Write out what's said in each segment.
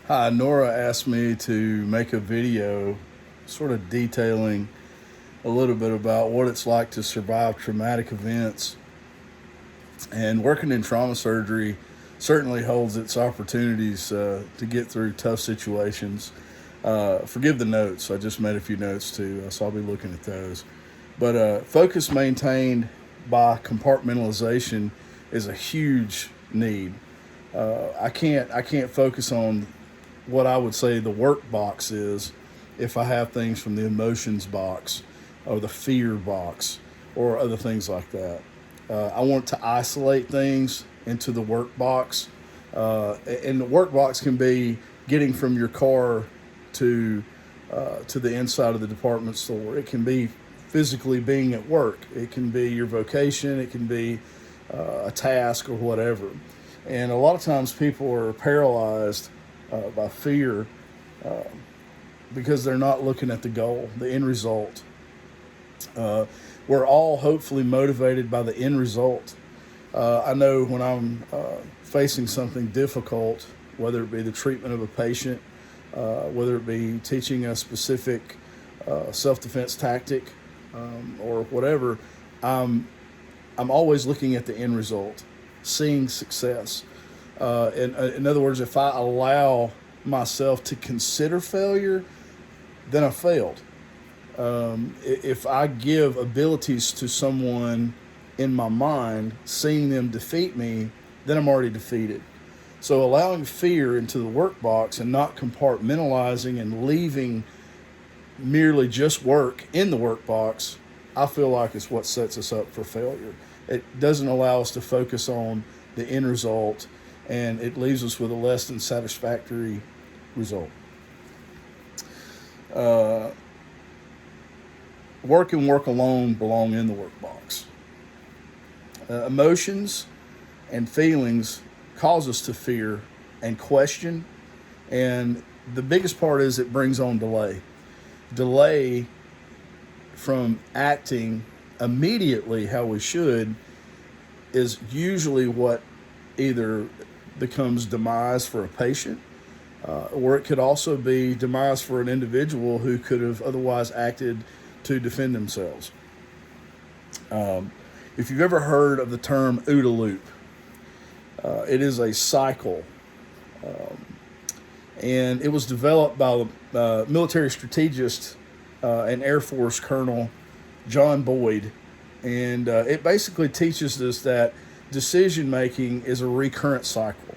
Hi, Nora asked me to make a video sort of detailing a little bit about what it's like to survive traumatic events. And working in trauma surgery certainly holds its opportunities to get through tough situations. Forgive the notes, I just made a few notes too, so I'll be looking at those. But focus maintained by compartmentalization is a huge need. I can't focus on what I would say the work box is if I have things from the emotions box or the fear box or other things like that. I want to isolate things into the work box. And the work box can be getting from your car to to the inside of the department store. It can be physically being at work. It can be your vocation. It can be a task or whatever. And a lot of times people are paralyzed by fear because they're not looking at the goal, the end result. We're all hopefully motivated by the end result. I know when I'm facing something difficult, whether it be the treatment of a patient, whether it be teaching a specific self-defense tactic, or whatever, I'm always looking at the end result, seeing success. In other words, if I allow myself to consider failure, then I failed. If I give abilities to someone in my mind, seeing them defeat me, then I'm already defeated. So allowing fear into the work box and not compartmentalizing and leaving merely just work in the work box, I feel like it's what sets us up for failure. It doesn't allow us to focus on the end result, and it leaves us with a less than satisfactory result. Uh, Work and work alone belong in the work box. Emotions and feelings cause us to fear and question, and the biggest part is it brings on delay. Delay from acting immediately how we should is usually what either becomes demise for a patient, or it could also be demise for an individual who could have otherwise acted to defend themselves. If you've ever heard of the term OODA loop, it is a cycle, and it was developed by the military strategist and Air Force Colonel John Boyd, and it basically teaches us that decision making is a recurrent cycle.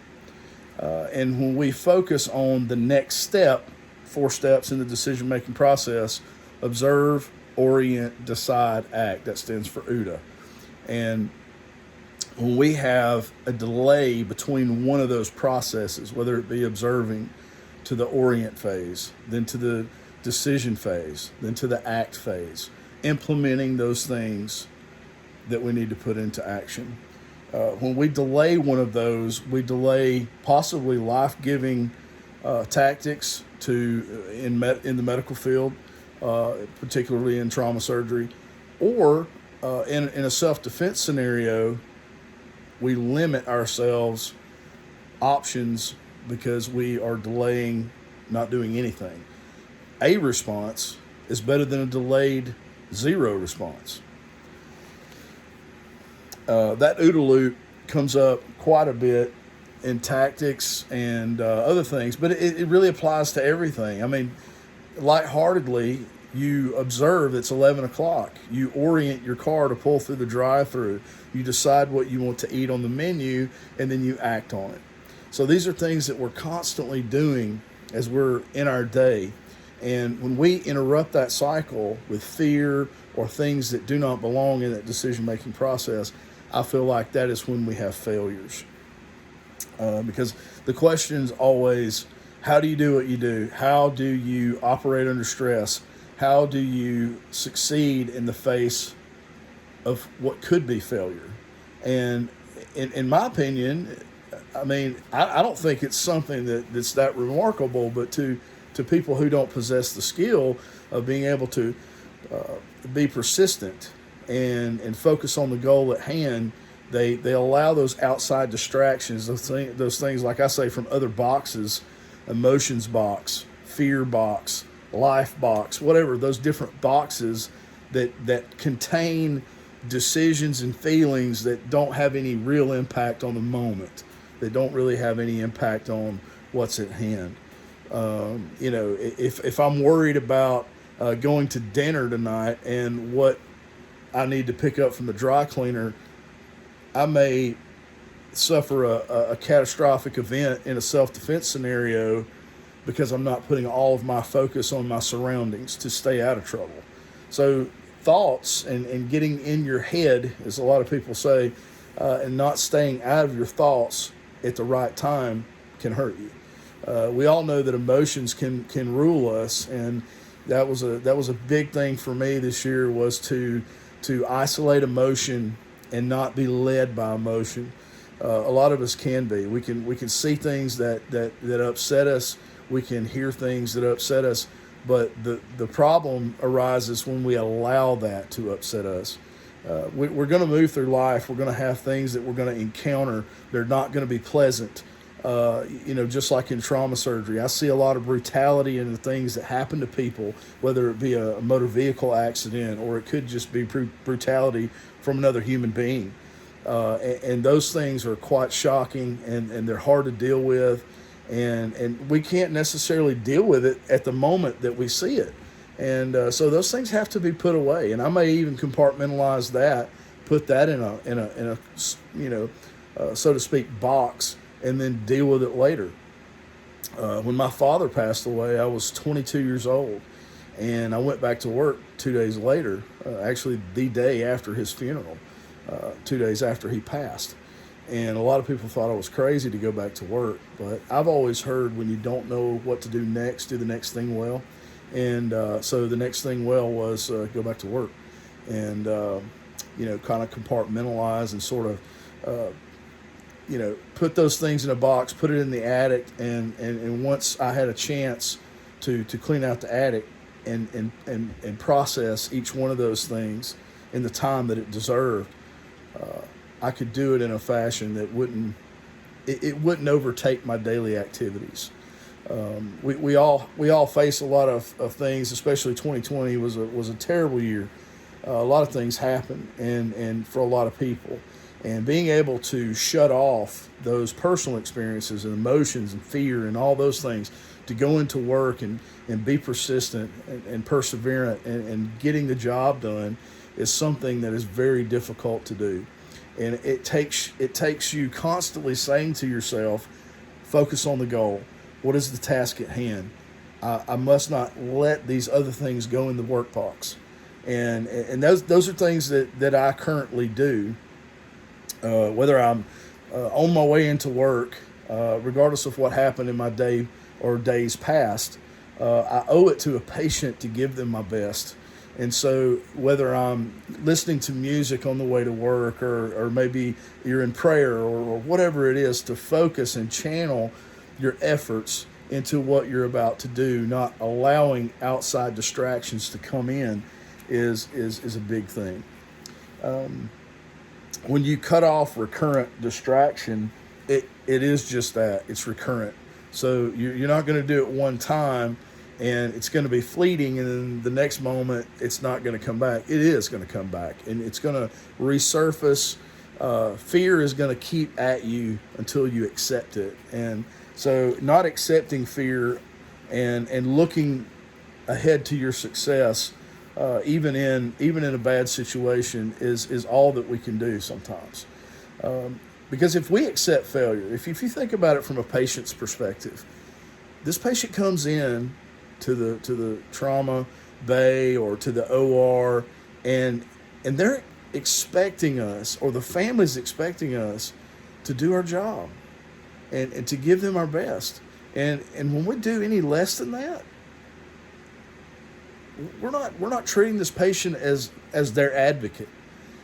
And when we focus on the next step, 4 steps in the decision making process: observe, orient, decide, act. That stands for OODA. And when we have a delay between one of those processes, whether it be observing to the orient phase, then to the decision phase, then to the act phase, implementing those things that we need to put into action. When we delay one of those, we delay possibly life-giving tactics in the medical field, particularly in trauma surgery, or in a self-defense scenario, we limit ourselves options because we are delaying not doing anything. A response is better than a delayed zero response. That OODA loop comes up quite a bit in tactics and other things, but it really applies to everything. I mean, lightheartedly, you observe it's 11 o'clock. You orient your car to pull through the drive-through. You decide what you want to eat on the menu, and then you act on it. So these are things that we're constantly doing as we're in our day. And when we interrupt that cycle with fear or things that do not belong in that decision-making process, I feel like that is when we have failures. Because the question is always, how do you do what you do? How do you operate under stress? How do you succeed in the face of what could be failure? And in my opinion, I mean, I don't think it's something that's that remarkable, but to people who don't possess the skill of being able to be persistent and focus on the goal at hand, they allow those outside distractions, those things, like I say, from other boxes emotions box, fear box, life box, whatever, those different boxes that contain decisions and feelings that don't have any real impact on the moment. They don't really have any impact on what's at hand. If I'm worried about going to dinner tonight and what I need to pick up from the dry cleaner, I may suffer a catastrophic event in a self-defense scenario because I'm not putting all of my focus on my surroundings to stay out of trouble. So thoughts and getting in your head, as a lot of people say, and not staying out of your thoughts at the right time can hurt you. We all know that emotions can rule us, and that was a big thing for me this year, was to isolate emotion and not be led by emotion. A lot of us can be. We can see things that upset us. We can hear things that upset us. But the problem arises when we allow that to upset us. We're going to move through life. We're going to have things that we're going to encounter. They're not going to be pleasant. Just like in trauma surgery, I see a lot of brutality in the things that happen to people, whether it be a motor vehicle accident or it could just be brutality from another human being. And those things are quite shocking, and they're hard to deal with. And we can't necessarily deal with it at the moment that we see it. And so those things have to be put away. And I may even compartmentalize that, put that in a so to speak, box, and then deal with it later. When my father passed away, I was 22 years old, and I went back to work 2 days later, actually the day after his funeral, 2 days after he passed. And a lot of people thought I was crazy to go back to work, but I've always heard when you don't know what to do next, do the next thing well. And so the next thing well was go back to work and, kind of compartmentalize and sort of, put those things in a box, put it in the attic. And once I had a chance to clean out the attic and process each one of those things in the time that it deserved, I could do it in a fashion that wouldn't overtake my daily activities. We all face a lot of things, especially 2020 was a terrible year. A lot of things happened, and for a lot of people. And being able to shut off those personal experiences and emotions and fear and all those things to go into work and be persistent and perseverant and getting the job done is something that is very difficult to do. And it takes you constantly saying to yourself, focus on the goal. What is the task at hand? I must not let these other things go in the work box. And those are things that I currently do. Whether I'm on my way into work, regardless of what happened in my day or days past, I owe it to a patient to give them my best. And so whether I'm listening to music on the way to work or maybe you're in prayer or whatever it is, to focus and channel your efforts into what you're about to do, not allowing outside distractions to come in is a big thing. When you cut off recurrent distraction, it is just that. It's recurrent. So you're not going to do it one time, and it's going to be fleeting, and then the next moment it's not going to come back. It is going to come back, and it's going to resurface. Fear is going to keep at you until you accept it. And so not accepting fear and looking ahead to your success, even in a bad situation, is all that we can do sometimes. Because if we accept failure, if you think about it from a patient's perspective, this patient comes in to the trauma bay or to the OR, and they're expecting us, or the family's expecting us, to do our job and to give them our best. And when we do any less than that, we're not treating this patient as their advocate.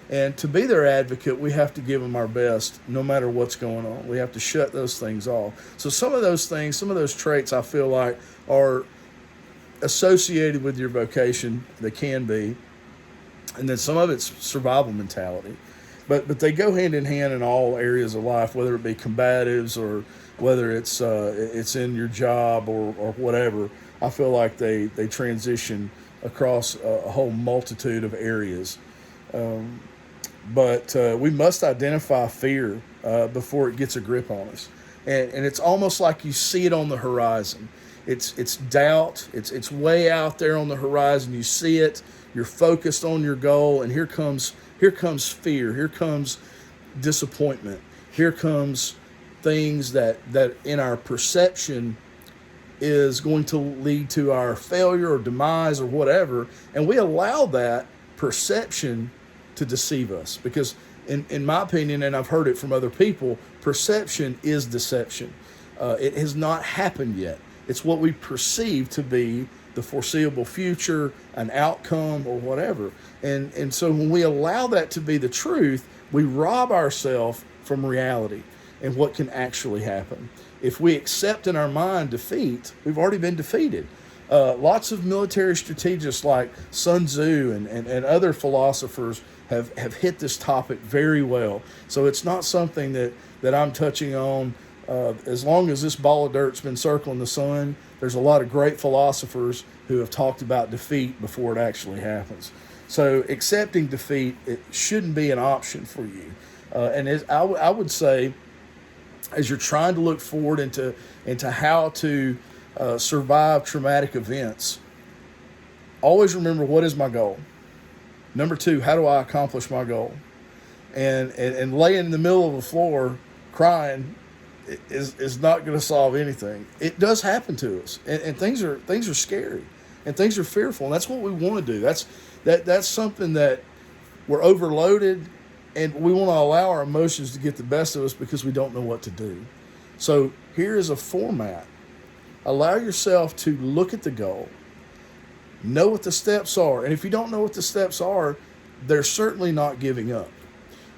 And to be their advocate, we have to give them our best no matter what's going on. We have to shut those things off. So some of those things, some of those traits, I feel like are associated with your vocation. They can be. And then some of it's survival mentality. but they go hand in hand in all areas of life, whether it be combatives or whether it's in your job or whatever. I feel like they transition across a whole multitude of areas. But we must identify fear before it gets a grip on us, and it's almost like you see it on the horizon. It's doubt. It's way out there on the horizon. You see it. You're focused on your goal, and here comes fear. Here comes disappointment. Here comes things that in our perception is going to lead to our failure or demise or whatever, and we allow that perception to deceive us, because in my opinion, and I've heard it from other people, perception is deception. It has not happened yet. It's what we perceive to be the foreseeable future, an outcome, or whatever. And so when we allow that to be the truth, we rob ourselves from reality and what can actually happen. If we accept in our mind defeat, we've already been defeated. Lots of military strategists like Sun Tzu and other philosophers have hit this topic very well. So it's not something that I'm touching on. As long as this ball of dirt's been circling the sun, there's a lot of great philosophers who have talked about defeat before it actually happens. So accepting defeat, it shouldn't be an option for you. I would say, as you're trying to look forward into how to survive traumatic events, always remember, what is my goal? Number two, how do I accomplish my goal? And laying in the middle of the floor crying is not going to solve anything. It does happen to us, and things are scary, and things are fearful, and that's what we want to do. That's something that we're overloaded, and we want to allow our emotions to get the best of us because we don't know what to do. So here is a format. Allow yourself to look at the goal, know what the steps are, and if you don't know what the steps are, they're certainly not giving up.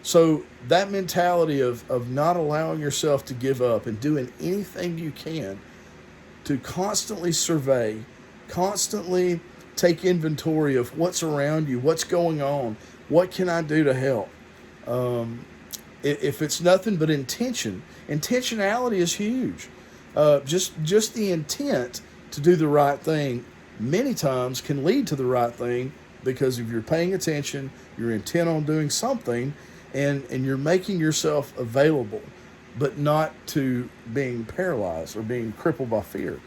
So that mentality of not allowing yourself to give up and doing anything you can to constantly survey, constantly take inventory of what's around you, what's going on, what can I do to help? If it's nothing but intentionality is huge. Just the intent to do the right thing many times can lead to the right thing, because if you're paying attention, you're intent on doing something, and you're making yourself available, but not to being paralyzed or being crippled by fear.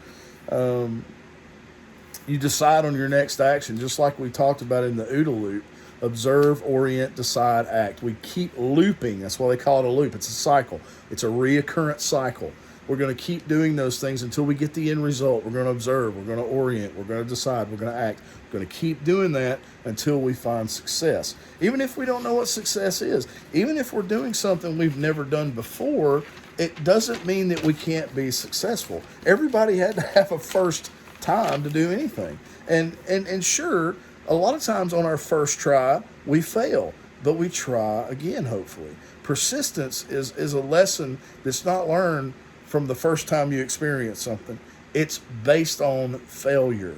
You decide on your next action, just like we talked about in the OODA loop. Observe, orient, decide, act. We keep looping. That's why they call it a loop. It's a cycle. It's a reoccurrent cycle. We're going to keep doing those things until we get the end result. We're going to observe. We're going to orient. We're going to decide. We're going to act. We're going to keep doing that until we find success. Even if we don't know what success is, even if we're doing something we've never done before, it doesn't mean that we can't be successful. Everybody had to have a first time to do anything. And sure, a lot of times on our first try, we fail, but we try again, hopefully. Persistence is a lesson that's not learned from the first time you experience something. It's based on failure.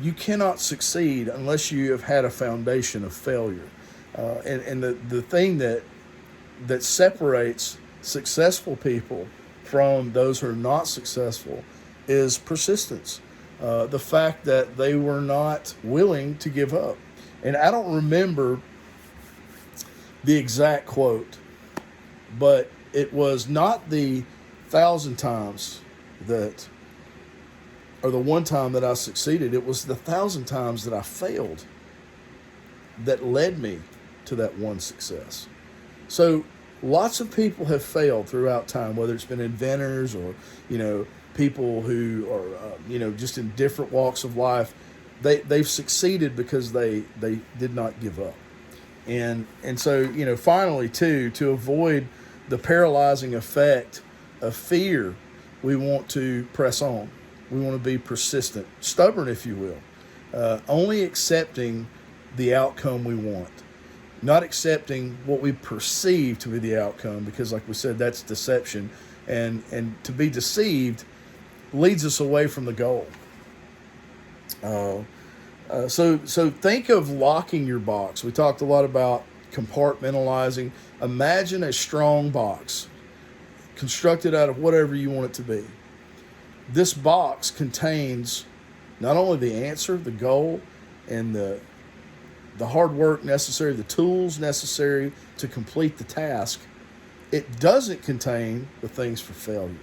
You cannot succeed unless you have had a foundation of failure. And the thing that separates successful people from those who are not successful is persistence. The fact that they were not willing to give up. And I don't remember the exact quote, but it was not the 1,000 times that, or the one time that I succeeded. It was the 1,000 times that I failed that led me to that one success. So lots of people have failed throughout time, whether it's been inventors or, people who are, just in different walks of life. They've succeeded because they did not give up. And so, finally, too, to avoid the paralyzing effect of fear, we want to press on. We want to be persistent, stubborn, if you will, only accepting the outcome we want, not accepting what we perceive to be the outcome, because, like we said, that's deception, and to be deceived leads us away from the goal. So think of locking your box. We talked a lot about compartmentalizing. Imagine a strong box constructed out of whatever you want it to be. This box contains not only the answer, the goal, and the hard work necessary, the tools necessary to complete the task. It doesn't contain the things for failure.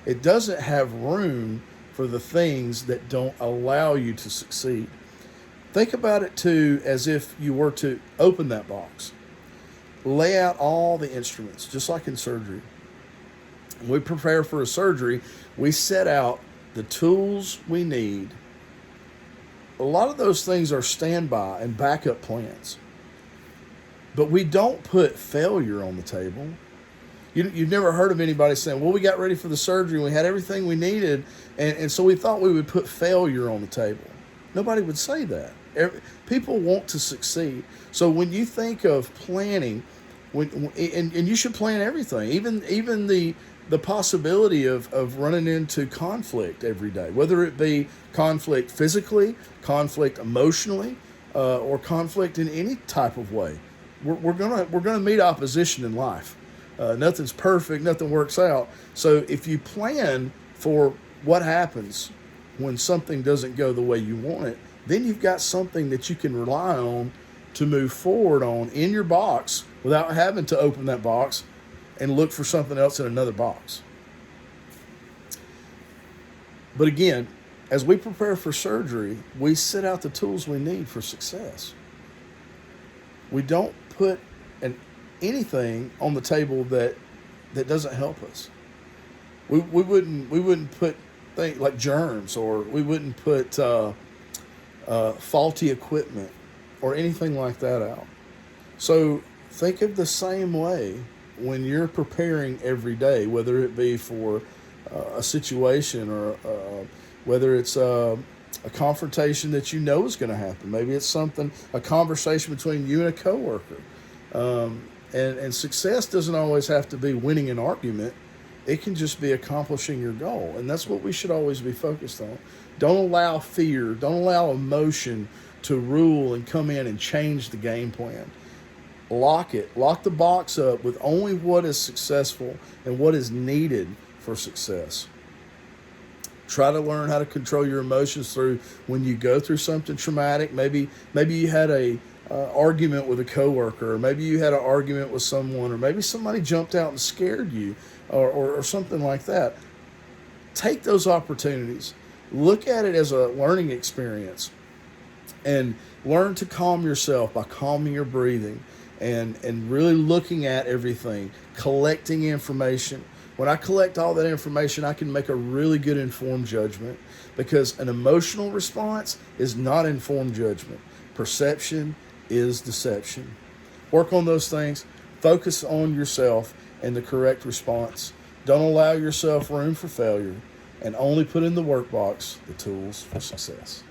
It doesn't have room for the things that don't allow you to succeed. Think about it too as if you were to open that box. Lay out all the instruments, just like in surgery. When we prepare for a surgery, we set out the tools we need. A lot of those things are standby and backup plans. But we don't put failure on the table. You've never heard of anybody saying, well, we got ready for the surgery, we had everything we needed, and so we thought we would put failure on the table. Nobody would say that. People want to succeed. So when you think of planning, and you should plan everything, even the possibility of running into conflict every day, whether it be conflict physically, conflict emotionally, or conflict in any type of way. We're gonna meet opposition in life. Nothing's perfect, nothing works out. So if you plan for what happens when something doesn't go the way you want it, then you've got something that you can rely on to move forward on in your box without having to open that box and look for something else in another box. But again, as we prepare for surgery, we set out the tools we need for success. We don't put anything on the table that doesn't help us. We wouldn't put things like germs, or we wouldn't put faulty equipment or anything like that out. So think of the same way when you're preparing every day, whether it be for a situation or whether it's a confrontation that you know is going to happen. Maybe it's a conversation between you and a coworker. And success doesn't always have to be winning an argument. It can just be accomplishing your goal. And that's what we should always be focused on. Don't allow fear, don't allow emotion to rule and come in and change the game plan. Lock it. Lock the box up with only what is successful and what is needed for success. Try to learn how to control your emotions through when you go through something traumatic. Maybe you had a argument with a coworker, or maybe you had an argument with someone, or maybe somebody jumped out and scared you, or something like that. Take those opportunities. Look at it as a learning experience, and learn to calm yourself by calming your breathing and really looking at everything, collecting information. When I collect all that information, I can make a really good informed judgment, because an emotional response is not informed judgment. Perception is deception. Work on those things. Focus on yourself and the correct response. Don't allow yourself room for failure, and only put in the workbox the tools for success.